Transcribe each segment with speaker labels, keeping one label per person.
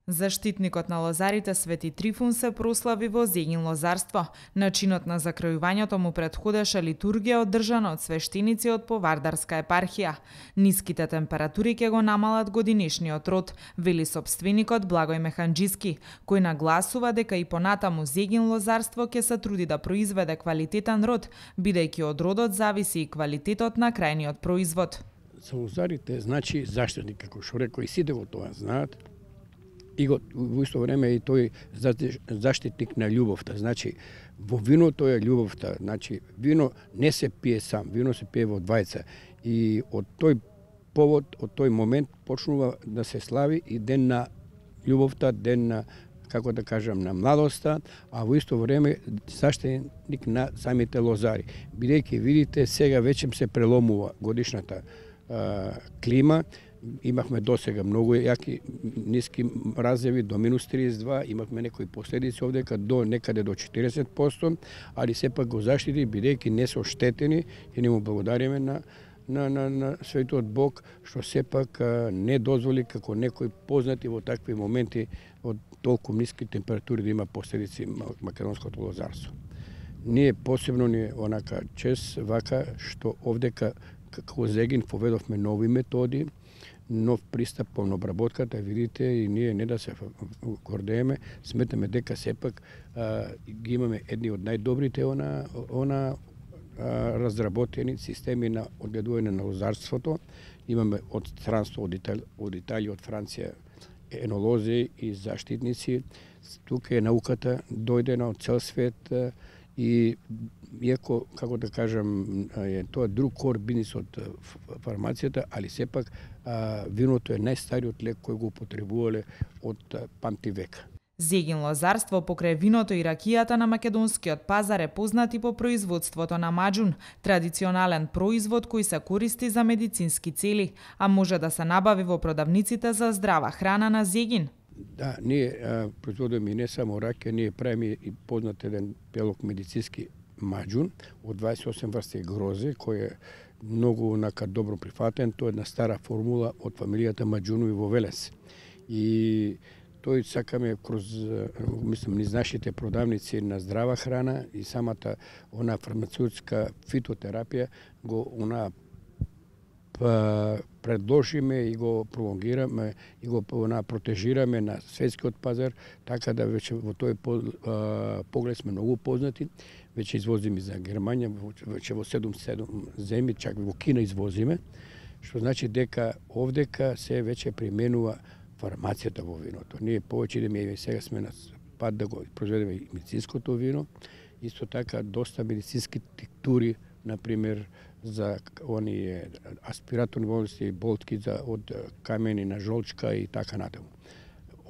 Speaker 1: Заштитникот на лозарите Свети Трифун се прослави во Зегин лозарство. Начинот на закрајувањето му претходеше литургија одржана од свештеници од Повардарска епархија. Ниските температури ќе го намалат годинешниот род, вели сопственикот Благој Механџиски, кој нагласува дека и понатаму Зегин лозарство ќе се труди да произведе квалитетен род, бидејќи од родот зависи и квалитетот на крајниот производ.
Speaker 2: За лозарите значи заштитник, како што рекој, и сите го тоа знаат. И во исто време и тој заштитник на љубовта. Значи, во виното е љубовта. Значи, вино не се пие сам, вино се пие во двајца. И од тој повод, од тој момент почнува да се слави и ден на љубовта, ден на, како да кажам, на младоста, а во исто време заштитник на самите лозари. Бидејќи видите, сега веќе се преломува годишната клима. Имахме досега многу јаки ниски мразеви до -32, имахме некои последици овдека до некаде до 40%, али сепак го заштити бидејќи не се оштетени и не му благодариме на Светиот Бог што сепак не дозволи како некои познати во такви моменти од толку ниски температури да има последици македонското лозарство. Ние посебно ни онака чест вака што овдека како Зегин поведовме нови методи, нов пристап кон обработката, видите, и ние не да се гордееме, сметаме дека сепак ги имаме едни од најдобрите разработени системи на одгледување на лозарството. Имаме од странство, од Италија, од Франција, енолози и заштитници. Тука е науката дојдена од цел свет и иако, како да кажам, тоа друг кор бизнис од фармацијата, али сепак виното е најстариот лек кој го употребувале од памти века.
Speaker 1: Зегин лозарство покрај виното и ракијата на македонскиот пазар е познати по производството на маџун, традиционален производ кој се користи за медицински цели, а може да се набави во продавниците за здрава храна на Зегин.
Speaker 2: Да, ние производиме не само ракија, ние правиме и познат еден белок медицински маџун од 28 врсти грозе, кој е многу добро прифатен. Тоа е една стара формула од фамилијата маџунови во Велес. И тој сакаме кроз, мислам, низ нашите продавници на здрава храна и самата фармацеутска фитотерапија го предложиме и го пролонгираме и го протежираме на светскиот пазар, така да веќе во тој поглед сме многу познати. Веќе извозиме за Германија, веќе во 7 земји, чак во Кина извозиме, што значи дека овдека се веќе применува фармацијата во виното. Ние повеќе идеме и сега сме на пат да го произведеме и медицинското вино, исто така доста медицински тинктури, например, за оние аспираторни болести, болтки од камени на жолчка и така натаму.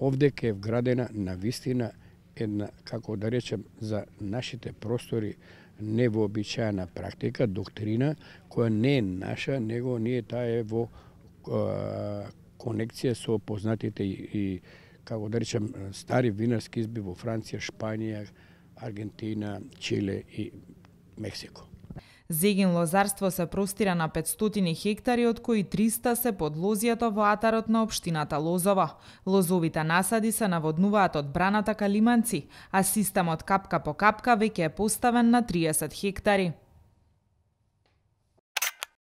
Speaker 2: Овдека е вградена на вистина една, како да речем, за нашите простори невообичаена практика, доктрина, која не е наша, него ние таа е во конекција со познатите и како да речем, стари винарски изби во Франција, Шпанија, Аргентина, Чиле и Мексико.
Speaker 1: Зегин лозарство се простира на 500 хектари, од кои 300 се под лозијата во атарот на општината Лозово. Лозовите насади се наводнуваат од браната Калиманци, а системот капка по капка веќе е поставен на 30 хектари.